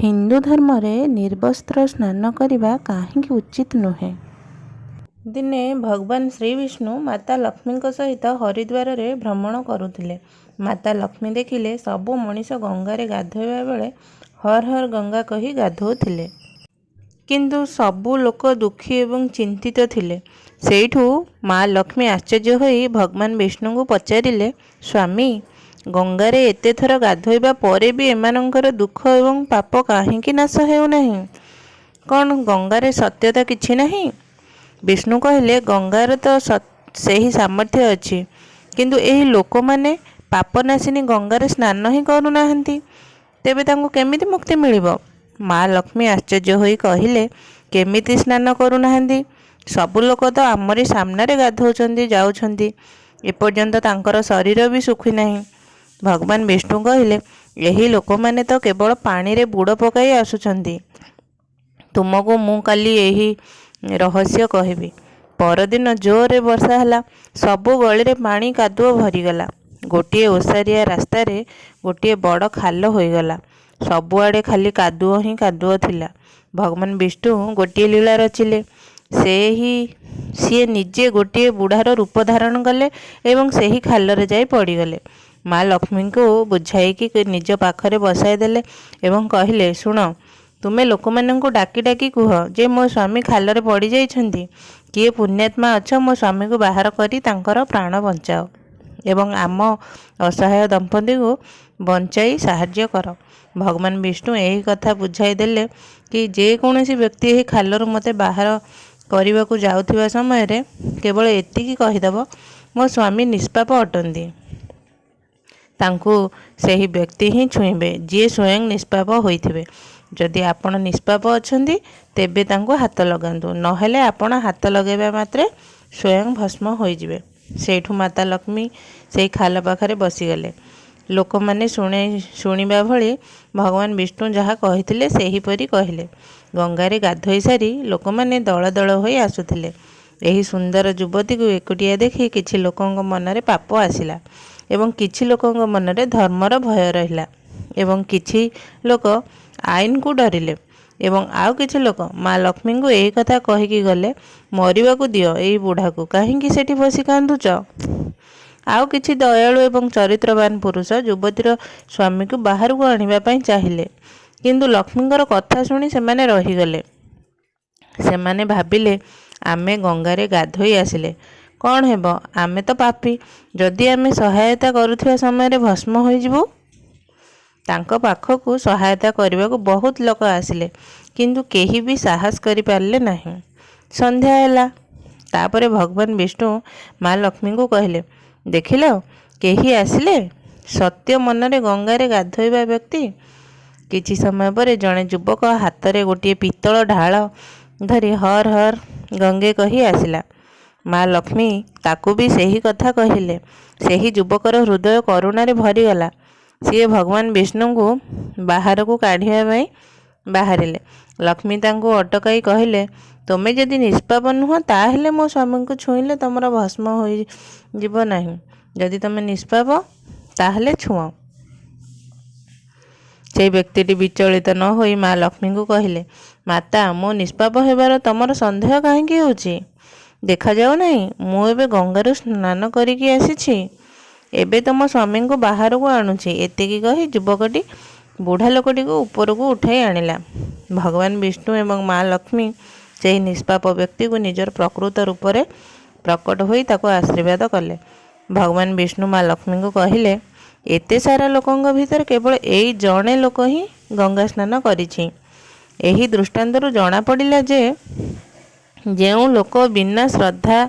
ହିନ୍ଦୁ ଧର୍ମରେ ନିର୍ବସ୍ତ୍ର ସ୍ନାନ କରିବା କାହିଁକି ଉଚିତ ନୁହେଁ? ଦିନେ ଭଗବାନ ଶ୍ରୀବିଷ୍ଣୁ ମାତା ଲକ୍ଷ୍ମୀଙ୍କ ସହିତ ହରିଦ୍ୱାରରେ ଭ୍ରମଣ କରୁଥିଲେ। ମାତା ଲକ୍ଷ୍ମୀ ଦେଖିଲେ ସବୁ ମଣିଷ ଗଙ୍ଗାରେ ଗାଧୋଇବା ବେଳେ ହର ହର ଗଙ୍ଗା କହି ଗାଧୋଉଥିଲେ। କିନ୍ତୁ ସବୁ ଲୋକ ଦୁଃଖୀ ଏବଂ ଚିନ୍ତିତ ଥିଲେ। ସେଇଠୁ ମା ଲକ୍ଷ୍ମୀ ଆଶ୍ଚର୍ଯ୍ୟ ହୋଇ ଭଗବାନ ବିଷ୍ଣୁଙ୍କୁ ପଚାରିଲେ, ସ୍ୱାମୀ, ଗଙ୍ଗାରେ ଏତେ ଥର ଗାଧୋଇବା ପରେ ବି ଏମାନଙ୍କର ଦୁଃଖ ଏବଂ ପାପ କାହିଁକି ନାଶ ହେଉନାହିଁ? କ'ଣ ଗଙ୍ଗାରେ ସତ୍ୟତା କିଛି ନାହିଁ? ବିଷ୍ଣୁ କହିଲେ, ଗଙ୍ଗାର ତ ସେହି ସାମର୍ଥ୍ୟ ଅଛି, କିନ୍ତୁ ଏହି ଲୋକମାନେ ପାପନାଶିନୀ ଗଙ୍ଗାରେ ସ୍ନାନ ହିଁ କରୁନାହାନ୍ତି। ତେବେ ତାଙ୍କୁ କେମିତି ମୁକ୍ତି ମିଳିବ? ମା ଲକ୍ଷ୍ମୀ ଆଶ୍ଚର୍ଯ୍ୟ ହୋଇ କହିଲେ, କେମିତି ସ୍ନାନ କରୁନାହାନ୍ତି? ସବୁ ଲୋକ ତ ଆମରି ସାମ୍ନାରେ ଗାଧୋଉଛନ୍ତି, ଯାଉଛନ୍ତି। ଏପର୍ଯ୍ୟନ୍ତ ତାଙ୍କର ଶରୀର ବି ଶୁଖି ନାହିଁ। ଭଗବାନ ବିଷ୍ଣୁ କହିଲେ, ଏହି ଲୋକମାନେ ତ କେବଳ ପାଣିରେ ବୁଡ଼ ପକାଇ ଆସୁଛନ୍ତି। ତୁମକୁ ମୁଁ କାଲି ଏହି ରହସ୍ୟ କହିବି। ପରଦିନ ଜୋରରେ ବର୍ଷା ହେଲା। ସବୁ ଗଳିରେ ପାଣି କାଦୁଅ ଭରିଗଲା। ଗୋଟିଏ ଓସାରିଆ ରାସ୍ତାରେ ଗୋଟିଏ ବଡ଼ ଖାଲ ହୋଇଗଲା। ସବୁଆଡ଼େ ଖାଲି କାଦୁଅ ହିଁ କାଦୁଅ ଥିଲା। ଭଗବାନ ବିଷ୍ଣୁ ଗୋଟିଏ ଲୀଳା ରଚିଲେ। ସିଏ ନିଜେ ଗୋଟିଏ ବୁଢ଼ାର ରୂପ ଧାରଣ କଲେ ଏବଂ ସେହି ଖାଲରେ ଯାଇ ପଡ଼ିଗଲେ। ମା ଲକ୍ଷ୍ମୀଙ୍କୁ ବୁଝାଇକି ନିଜ ପାଖରେ ବସାଇ ଦେଲେ ଏବଂ କହିଲେ, ଶୁଣ, ତୁମେ ଲୋକମାନଙ୍କୁ ଡାକି ଡାକି କୁହ ଯେ ମୋ ସ୍ୱାମୀ ଖାଲରେ ପଡ଼ିଯାଇଛନ୍ତି। କିଏ ପୁଣ୍ୟାତ୍ମା ଅଛ, ମୋ ସ୍ୱାମୀକୁ ବାହାର କରି ତାଙ୍କର ପ୍ରାଣ ବଞ୍ଚାଅ ଏବଂ ଆମ ଅସହାୟ ଦମ୍ପତିଙ୍କୁ ବଞ୍ଚାଇ ସାହାଯ୍ୟ କର। ଭଗବାନ ବିଷ୍ଣୁ ଏହି କଥା ବୁଝାଇ ଦେଲେ କି ଯେକୌଣସି ବ୍ୟକ୍ତି ଏହି ଖାଲରୁ ମୋତେ ବାହାର କରିବାକୁ ଯାଉଥିବା ସମୟରେ କେବଳ ଏତିକି କହିଦେବ, ମୋ ସ୍ୱାମୀ ନିଷ୍ପାପ ଅଟନ୍ତି। ତାଙ୍କୁ ସେହି ବ୍ୟକ୍ତି ହିଁ ଛୁଇଁବେ ଯିଏ ସ୍ୱୟଂ ନିଷ୍ପାପ ହୋଇଥିବେ। ଯଦି ଆପଣ ନିଷ୍ପାପ ଅଛନ୍ତି ତେବେ ତାଙ୍କୁ ହାତ ଲଗାନ୍ତୁ, ନହେଲେ ଆପଣ ହାତ ଲଗାଇବା ମାତ୍ରେ ସ୍ୱୟଂ ଭସ୍ମ ହୋଇଯିବେ। ସେଇଠୁ ମାତା ଲକ୍ଷ୍ମୀ ସେହି ଖାଲ ପାଖରେ ବସିଗଲେ। ଲୋକମାନେ ଶୁଣିବା ଭଳି ଭଗବାନ ବିଷ୍ଣୁ ଯାହା କହିଥିଲେ ସେହିପରି କହିଲେ। ଗଙ୍ଗାରେ ଗାଧୋଇ ସାରି ଲୋକମାନେ ଦଳ ଦଳ ହୋଇ ଆସୁଥିଲେ। ଏହି ସୁନ୍ଦର ଯୁବତୀକୁ ଏକୁଟିଆ ଦେଖି କିଛି ଲୋକଙ୍କ ମନରେ ପାପ ଆସିଲା ଏବଂ କିଛି ଲୋକଙ୍କ ମନରେ ଧର୍ମର ଭୟ ରହିଲା ଏବଂ କିଛି ଲୋକ ଆଇନକୁ ଡରିଲେ ଏବଂ ଆଉ କିଛି ଲୋକ ମା ଲକ୍ଷ୍ମୀଙ୍କୁ ଏହି କଥା କହିକି ଗଲେ, ମରିବାକୁ ଦିଅ ଏହି ବୁଢ଼ାକୁ, କାହିଁକି ସେଠି ବସି କାନ୍ଦୁଛ? ଆଉ କିଛି ଦୟାଳୁ ଏବଂ ଚରିତ୍ରବାନ ପୁରୁଷ ଯୁବତୀର ସ୍ୱାମୀକୁ ବାହାରକୁ ଆଣିବା ପାଇଁ ଚାହିଁଲେ, କିନ୍ତୁ ଲକ୍ଷ୍ମୀଙ୍କର କଥା ଶୁଣି ସେମାନେ ରହିଗଲେ। ସେମାନେ ଭାବିଲେ, ଆମେ ଗଙ୍ଗାରେ ଗାଧୋଇ ଆସିଲେ କ'ଣ ହେବ? ଆମେ ତ ପାପୀ। ଯଦି ଆମେ ସହାୟତା କରୁଥିବା ସମୟରେ ଭସ୍ମ ହୋଇଯିବୁ? ତାଙ୍କ ପାଖକୁ ସହାୟତା କରିବାକୁ ବହୁତ ଲୋକ ଆସିଲେ, କିନ୍ତୁ କେହି ବି ସାହସ କରିପାରିଲେ ନାହିଁ। ସନ୍ଧ୍ୟା ହେଲା। ତାପରେ ଭଗବାନ ବିଷ୍ଣୁ ମା ଲକ୍ଷ୍ମୀଙ୍କୁ କହିଲେ, ଦେଖିଲ, କେହି ଆସିଲେ? ସତ୍ୟ ମନରେ ଗଙ୍ଗାରେ ଗାଧୋଇବା ବ୍ୟକ୍ତି। କିଛି ସମୟ ପରେ ଜଣେ ଯୁବକ ହାତରେ ଗୋଟିଏ ପିତ୍ତଳ ଢାଳ ଧରି ହର ହର ଗଙ୍ଗେ କହି ଆସିଲା। ମା ଲକ୍ଷ୍ମୀ ତାକୁ ବି ସେହି କଥା କହିଲେ। ସେହି ଯୁବକର ହୃଦୟ କରୁଣାରେ ଭରିଗଲା। ସିଏ ଭଗବାନ ବିଷ୍ଣୁଙ୍କୁ ବାହାରକୁ କାଢ଼ିବା ପାଇଁ ବାହାରିଲେ। ଲକ୍ଷ୍ମୀ ତାଙ୍କୁ ଅଟକାଇ କହିଲେ, ତୁମେ ଯଦି ନିଷ୍ପାପ ନୁହଁ ତାହେଲେ ମୋ ସ୍ୱାମୀଙ୍କୁ ଛୁଇଁଲେ ତମର ଭସ୍ମ ହୋଇଯିବ ନାହିଁ। ଯଦି ତୁମେ ନିଷ୍ପାପ ତାହେଲେ ଛୁଅଁ। ସେହି ବ୍ୟକ୍ତିଟି ବିଚଳିତ ନ ହୋଇ ମା ଲକ୍ଷ୍ମୀଙ୍କୁ କହିଲେ, ମାତା, ମୁଁ ନିଷ୍ପାପ ହେବାର ତମର ସନ୍ଦେହ କାହିଁକି ହେଉଛି? ଦେଖାଯାଉ ନାହିଁ ମୁଁ ଏବେ ଗଙ୍ଗାରୁ ସ୍ନାନ କରିକି ଆସିଛି। ଏବେ ତମ ସ୍ୱାମୀଙ୍କୁ ବାହାରକୁ ଆଣୁଛି। ଏତିକି କହି ଯୁବକଟି ବୁଢ଼ା ଲୋକଟିକୁ ଉପରକୁ ଉଠାଇ ଆଣିଲା। ଭଗବାନ ବିଷ୍ଣୁ ଏବଂ ମା ଲକ୍ଷ୍ମୀ ସେହି ନିଷ୍ପାପ ବ୍ୟକ୍ତିକୁ ନିଜର ପ୍ରକୃତ ରୂପରେ ପ୍ରକଟ ହୋଇ ତାକୁ ଆଶୀର୍ବାଦ କଲେ। ଭଗବାନ ବିଷ୍ଣୁ ମା ଲକ୍ଷ୍ମୀଙ୍କୁ କହିଲେ, ଏତେ ସାରା ଲୋକଙ୍କ ଭିତରେ କେବଳ ଏଇ ଜଣେ ଲୋକ ହିଁ ଗଙ୍ଗା ସ୍ନାନ କରିଛି। ଏହି ଦୃଷ୍ଟାନ୍ତରୁ ଜଣାପଡ଼ିଲା ଯେ ଯେଉଁ ଲୋକ ବିନା ଶ୍ରଦ୍ଧା,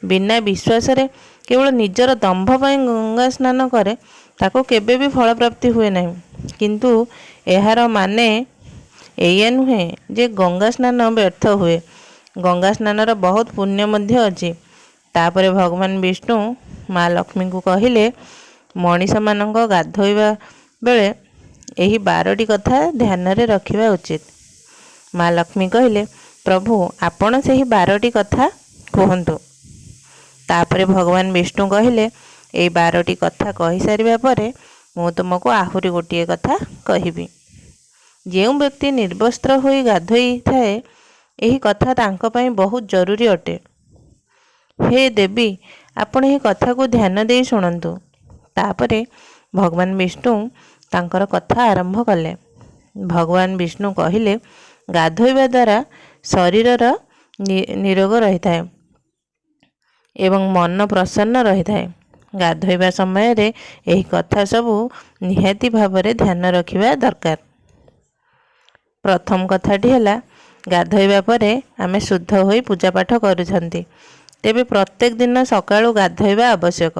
ବିନା ବିଶ୍ୱାସରେ କେବଳ ନିଜର ଦମ୍ଭ ପାଇଁ ଗଙ୍ଗା ସ୍ନାନ କରେ ତାକୁ କେବେ ବି ଫଳପ୍ରାପ୍ତି ହୁଏ ନାହିଁ। କିନ୍ତୁ ଏହାର ମାନେ ଏଇଆ ନୁହେଁ ଯେ ଗଙ୍ଗା ସ୍ନାନ ବ୍ୟର୍ଥ ହୁଏ। ଗଙ୍ଗା ସ୍ନାନର ବହୁତ ପୁଣ୍ୟ ମଧ୍ୟ ଅଛି। ତାପରେ ଭଗବାନ ବିଷ୍ଣୁ ମା ଲକ୍ଷ୍ମୀଙ୍କୁ କହିଲେ, ମଣିଷମାନଙ୍କ ଗାଧୋଇବା ବେଳେ ଏହି 12ଟି କଥା ଧ୍ୟାନରେ ରଖିବା ଉଚିତ। ମା ଲକ୍ଷ୍ମୀ କହିଲେ, ପ୍ରଭୁ, ଆପଣ ସେହି 12ଟି କଥା କୁହନ୍ତୁ। ତାପରେ ଭଗବାନ ବିଷ୍ଣୁ କହିଲେ, ଏଇ 12ଟି କଥା କହିସାରିବା ପରେ ମୁଁ ତୁମକୁ ଆହୁରି ଗୋଟିଏ କଥା କହିବି। ଯେଉଁ ବ୍ୟକ୍ତି ନିର୍ବସ୍ତ୍ର ହୋଇ ଗାଧୋଇଥାଏ ଏହି କଥା ତାଙ୍କ ପାଇଁ ବହୁତ ଜରୁରୀ ଅଟେ। ହେ ଦେବୀ, ଆପଣ ଏହି କଥାକୁ ଧ୍ୟାନ ଦେଇ ଶୁଣନ୍ତୁ। ତାପରେ ଭଗବାନ ବିଷ୍ଣୁ ତାଙ୍କର କଥା ଆରମ୍ଭ କଲେ। ଭଗବାନ ବିଷ୍ଣୁ କହିଲେ, ଗାଧୋଇବା ଦ୍ୱାରା ଶରୀରର ନିରୋଗ ରହିଥାଏ ଏବଂ ମନ ପ୍ରସନ୍ନ ରହିଥାଏ। ଗାଧୋଇବା ସମୟରେ ଏହି କଥା ସବୁ ନିହାତି ଭାବରେ ଧ୍ୟାନ ରଖିବା ଦରକାର। ପ୍ରଥମ କଥାଟି ହେଲା, ଗାଧୋଇବା ପରେ ଆମେ ଶୁଦ୍ଧ ହୋଇ ପୂଜାପାଠ କରୁଛନ୍ତି, ତେବେ ପ୍ରତ୍ୟେକ ଦିନ ସକାଳୁ ଗାଧୋଇବା ଆବଶ୍ୟକ।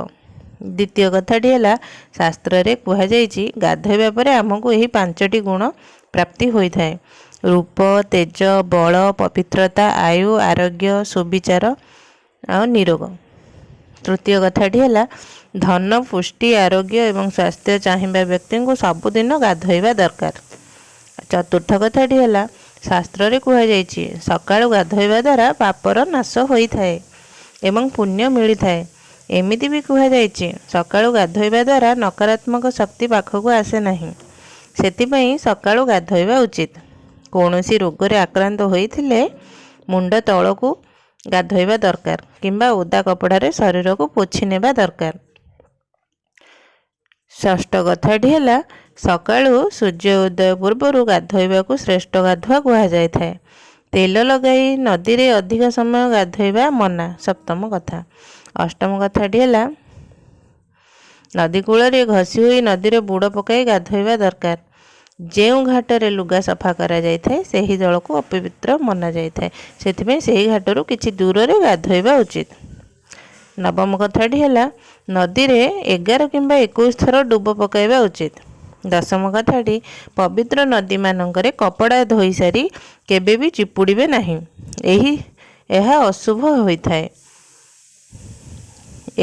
ଦ୍ୱିତୀୟ କଥାଟି ହେଲା, ଶାସ୍ତ୍ରରେ କୁହାଯାଇଛି ଗାଧୋଇବା ପରେ ଆମକୁ ଏହି 5ଟି ଗୁଣ ପ୍ରାପ୍ତି ହୋଇଥାଏ: ରୂପ, ତେଜ, ବଳ, ପବିତ୍ରତା, ଆୟୁ, ଆରୋଗ୍ୟ, ସୁବିଚାର ଆଉ ନିରୋଗ। ତୃତୀୟ କଥାଟି ହେଲା, ଧନ, ପୁଷ୍ଟି, ଆରୋଗ୍ୟ ଏବଂ ସ୍ୱାସ୍ଥ୍ୟ ଚାହିଁବା ବ୍ୟକ୍ତିଙ୍କୁ ସବୁଦିନ ଗାଧୋଇବା ଦରକାର। ଚତୁର୍ଥ କଥାଟି ହେଲା, ଶାସ୍ତ୍ରରେ କୁହାଯାଇଛି ସକାଳୁ ଗାଧୋଇବା ଦ୍ୱାରା ପାପର ନାଶ ହୋଇଥାଏ ଏବଂ ପୁଣ୍ୟ ମିଳିଥାଏ। ଏମିତି ବି କୁହାଯାଇଛି ସକାଳୁ ଗାଧୋଇବା ଦ୍ୱାରା ନକାରାତ୍ମକ ଶକ୍ତି ପାଖକୁ ଆସେ ନାହିଁ। ସେଥିପାଇଁ ସକାଳୁ ଗାଧୋଇବା ଉଚିତ। କୌଣସି ରୋଗରେ ଆକ୍ରାନ୍ତ ହୋଇଥିଲେ ମୁଣ୍ଡ ତଳକୁ ଗାଧୋଇବା ଦରକାର କିମ୍ବା ଓଦା କପଡ଼ାରେ ଶରୀରକୁ ପୋଛି ନେବା ଦରକାର। ଷଷ୍ଠ କଥାଟି ହେଲା, ସକାଳୁ ସୂର୍ଯ୍ୟ ଉଦୟ ପୂର୍ବରୁ ଗାଧୋଇବାକୁ ଶ୍ରେଷ୍ଠ ଗାଧୁଆ କୁହାଯାଇଥାଏ। ତେଲ ଲଗାଇ ନଦୀରେ ଅଧିକ ସମୟ ଗାଧୋଇବା ମନା। ସପ୍ତମ କଥା। ଅଷ୍ଟମ କଥାଟି ହେଲା, ନଦୀ କୂଳରେ ଘଷି ହୋଇ ନଦୀରେ ବୁଡ଼ ପକାଇ ଗାଧୋଇବା ଦରକାର। ଯେଉଁ ଘାଟରେ ଲୁଗା ସଫା କରାଯାଇଥାଏ ସେହି ଜଳକୁ ଅପବିତ୍ର ମନାଯାଇଥାଏ। ସେଥିପାଇଁ ସେହି ଘାଟରୁ କିଛି ଦୂରରେ ଗାଧୋଇବା ଉଚିତ। ନବମ କଥାଟି ହେଲା, ନଦୀରେ 11 କିମ୍ବା 21 ଥର ଡୁବ ପକାଇବା ଉଚିତ। ଦଶମ କଥାଟି, ପବିତ୍ର ନଦୀମାନଙ୍କରେ କପଡ଼ା ଧୋଇ ସାରି କେବେ ବି ଚିପୁଡ଼ିବେ ନାହିଁ, ଏହା ଅଶୁଭ ହୋଇଥାଏ।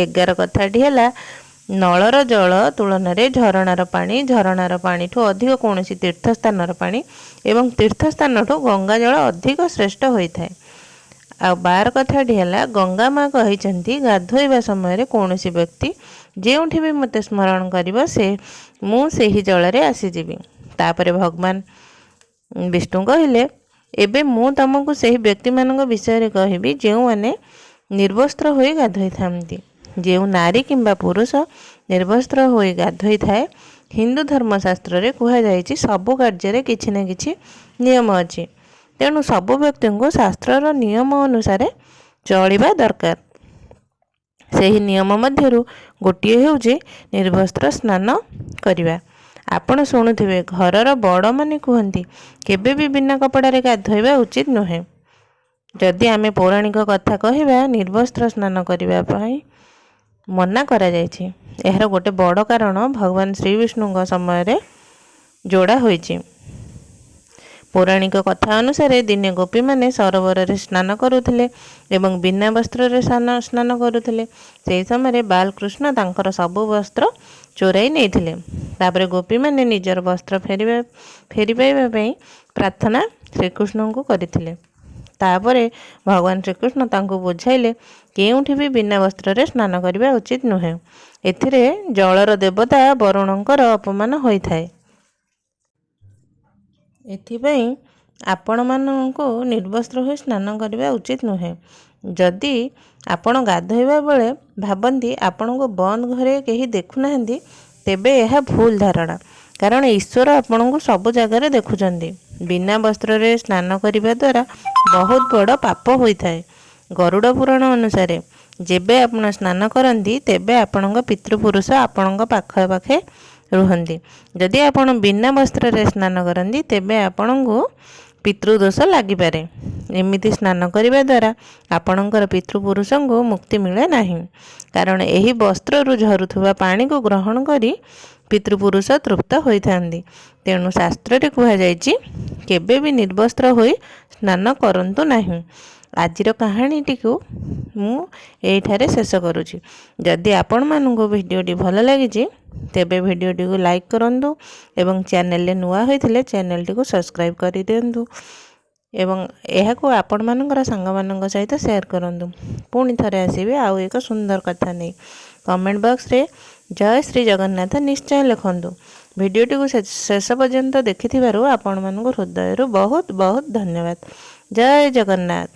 11 କଥାଟି ହେଲା, ନଳର ଜଳ ତୁଳନାରେ ଝରଣାର ପାଣିଠୁ ଅଧିକ କୌଣସି ତୀର୍ଥସ୍ଥାନର ପାଣି ଏବଂ ତୀର୍ଥସ୍ଥାନଠୁ ଗଙ୍ଗା ଜଳ ଅଧିକ ଶ୍ରେଷ୍ଠ ହୋଇଥାଏ। ଆଉ 12 କଥାଟି ହେଲା, ଗଙ୍ଗା ମା କହିଛନ୍ତି ଗାଧୋଇବା ସମୟରେ କୌଣସି ବ୍ୟକ୍ତି ଯେଉଁଠି ବି ମୋତେ ସ୍ମରଣ କରିବ ମୁଁ ସେହି ଜଳରେ ଆସିଯିବି। ତାପରେ ଭଗବାନ ବିଷ୍ଣୁ କହିଲେ, ଏବେ ମୁଁ ତମକୁ ସେହି ବ୍ୟକ୍ତିମାନଙ୍କ ବିଷୟରେ କହିବି ଯେଉଁମାନେ ନିର୍ବସ୍ତ୍ର ହୋଇ ଗାଧୋଇଥାନ୍ତି। ଯେଉଁ ନାରୀ କିମ୍ବା ପୁରୁଷ ନିର୍ବସ୍ତ୍ର ହୋଇ ଗାଧୋଇଥାଏ, ହିନ୍ଦୁ ଧର୍ମଶାସ୍ତ୍ରରେ କୁହାଯାଇଛି ସବୁ କାର୍ଯ୍ୟରେ କିଛି ନା କିଛି ନିୟମ ଅଛି। ତେଣୁ ସବୁ ବ୍ୟକ୍ତିଙ୍କୁ ଶାସ୍ତ୍ରର ନିୟମ ଅନୁସାରେ ଚଳିବା ଦରକାର। ସେହି ନିୟମ ମଧ୍ୟରୁ ଗୋଟିଏ ହେଉଛି ନିର୍ବସ୍ତ୍ର ସ୍ନାନ କରିବା। ଆପଣ ଶୁଣୁଥିବେ, ଘରର ବଡ଼ମାନେ କୁହନ୍ତି କେବେ ବି ବିନା କପଡ଼ାରେ ଗାଧୋଇବା ଉଚିତ ନୁହେଁ। ଯଦି ଆମେ ପୌରାଣିକ କଥା କହିବା, ନିର୍ବସ୍ତ୍ର ସ୍ନାନ କରିବା ପାଇଁ ମନା କରାଯାଇଛି। ଏହାର ଗୋଟେ ବଡ଼ କାରଣ ଭଗବାନ ଶ୍ରୀବିଷ୍ଣୁଙ୍କ ସମୟରେ ଯୋଡ଼ା ହୋଇଛି। ପୌରାଣିକ କଥା ଅନୁସାରେ ଦିନେ ଗୋପୀମାନେ ସରୋବରରେ ସ୍ନାନ କରୁଥିଲେ ଏବଂ ବିନା ବସ୍ତ୍ରରେ ସ୍ନାନ କରୁଥିଲେ। ସେହି ସମୟରେ ବାଲକୃଷ୍ଣ ତାଙ୍କର ସବୁ ବସ୍ତ୍ର ଚୋରାଇ ନେଇଥିଲେ। ତାପରେ ଗୋପୀମାନେ ନିଜର ବସ୍ତ୍ର ଫେରି ପାଇବା ପାଇଁ ପ୍ରାର୍ଥନା ଶ୍ରୀକୃଷ୍ଣଙ୍କୁ କରିଥିଲେ। ତାପରେ ଭଗବାନ ଶ୍ରୀକୃଷ୍ଣ ତାଙ୍କୁ ବୁଝାଇଲେ କେଉଁଠି ବି ବିନା ବସ୍ତ୍ରରେ ସ୍ନାନ କରିବା ଉଚିତ ନୁହେଁ। ଏଥିରେ ଜଳର ଦେବତା ବରୁଣଙ୍କର ଅପମାନ ହୋଇଥାଏ। ଏଥିପାଇଁ ଆପଣମାନଙ୍କୁ ନିର୍ବସ୍ତ୍ର ହୋଇ ସ୍ନାନ କରିବା ଉଚିତ ନୁହେଁ। ଯଦି ଆପଣ ଗାଧୋଇବା ବେଳେ ଭାବନ୍ତି ଆପଣଙ୍କୁ ବନ୍ଦ ଘରେ କେହି ଦେଖୁନାହାନ୍ତି, ତେବେ ଏହା ଭୁଲ ଧାରଣା। କାରଣ ଈଶ୍ୱର ଆପଣଙ୍କୁ ସବୁ ଜାଗାରେ ଦେଖୁଛନ୍ତି। ବିନା ବସ୍ତ୍ରରେ ସ୍ନାନ କରିବା ଦ୍ୱାରା ବହୁତ ବଡ଼ ପାପ ହୋଇଥାଏ। ଗରୁଡ଼ ପୁରାଣ ଅନୁସାରେ ଯେବେ ଆପଣ ସ୍ନାନ କରନ୍ତି ତେବେ ଆପଣଙ୍କ ପିତୃପୁରୁଷ ଆପଣଙ୍କ ପାଖେ ରୁହନ୍ତି। ଯଦି ଆପଣ ବିନା ବସ୍ତ୍ରରେ ସ୍ନାନ କରନ୍ତି ତେବେ ଆପଣଙ୍କୁ ପିତୃଦୋଷ ଲାଗିପାରେ। ଏମିତି ସ୍ନାନ କରିବା ଦ୍ୱାରା ଆପଣଙ୍କର ପିତୃପୁରୁଷଙ୍କୁ ମୁକ୍ତି ମିଳେ ନାହିଁ। କାରଣ ଏହି ବସ୍ତ୍ରରୁ ଝରୁଥିବା ପାଣିକୁ ଗ୍ରହଣ କରି ପିତୃପୁରୁଷ ତୃପ୍ତ ହୋଇଥାନ୍ତି। ତେଣୁ ଶାସ୍ତ୍ରରେ କୁହାଯାଇଛି କେବେ ବି ନିର୍ବସ୍ତ୍ର ହୋଇ ସ୍ନାନ କରନ୍ତୁ ନାହିଁ। ଆଜିର କାହାଣୀଟିକୁ ମୁଁ ଏଇଠାରେ ଶେଷ କରୁଛି। ଯଦି ଆପଣମାନଙ୍କୁ ଭିଡ଼ିଓଟି ଭଲ ଲାଗିଛି ତେବେ ଭିଡ଼ିଓଟିକୁ ଲାଇକ୍ କରନ୍ତୁ ଏବଂ ଚ୍ୟାନେଲରେ ନୂଆ ହୋଇଥିଲେ ଚ୍ୟାନେଲଟିକୁ ସବସ୍କ୍ରାଇବ୍ କରିଦିଅନ୍ତୁ ଏବଂ ଏହାକୁ ଆପଣମାନଙ୍କର ସାଙ୍ଗମାନଙ୍କ ସହିତ ସେୟାର କରନ୍ତୁ। ପୁଣି ଥରେ ଆସିବେ ଆଉ ଏକ ସୁନ୍ଦର କଥା ନେଇ। କମେଣ୍ଟ ବକ୍ସରେ ଜୟ ଶ୍ରୀ ଜଗନ୍ନାଥ ନିଶ୍ଚୟ ଲେଖନ୍ତୁ। ଭିଡ଼ିଓଟିକୁ ଶେଷ ପର୍ଯ୍ୟନ୍ତ ଦେଖିଥିବାରୁ ଆପଣମାନଙ୍କୁ ହୃଦୟରୁ ବହୁତ ବହୁତ ଧନ୍ୟବାଦ। ଜୟ ଜଗନ୍ନାଥ।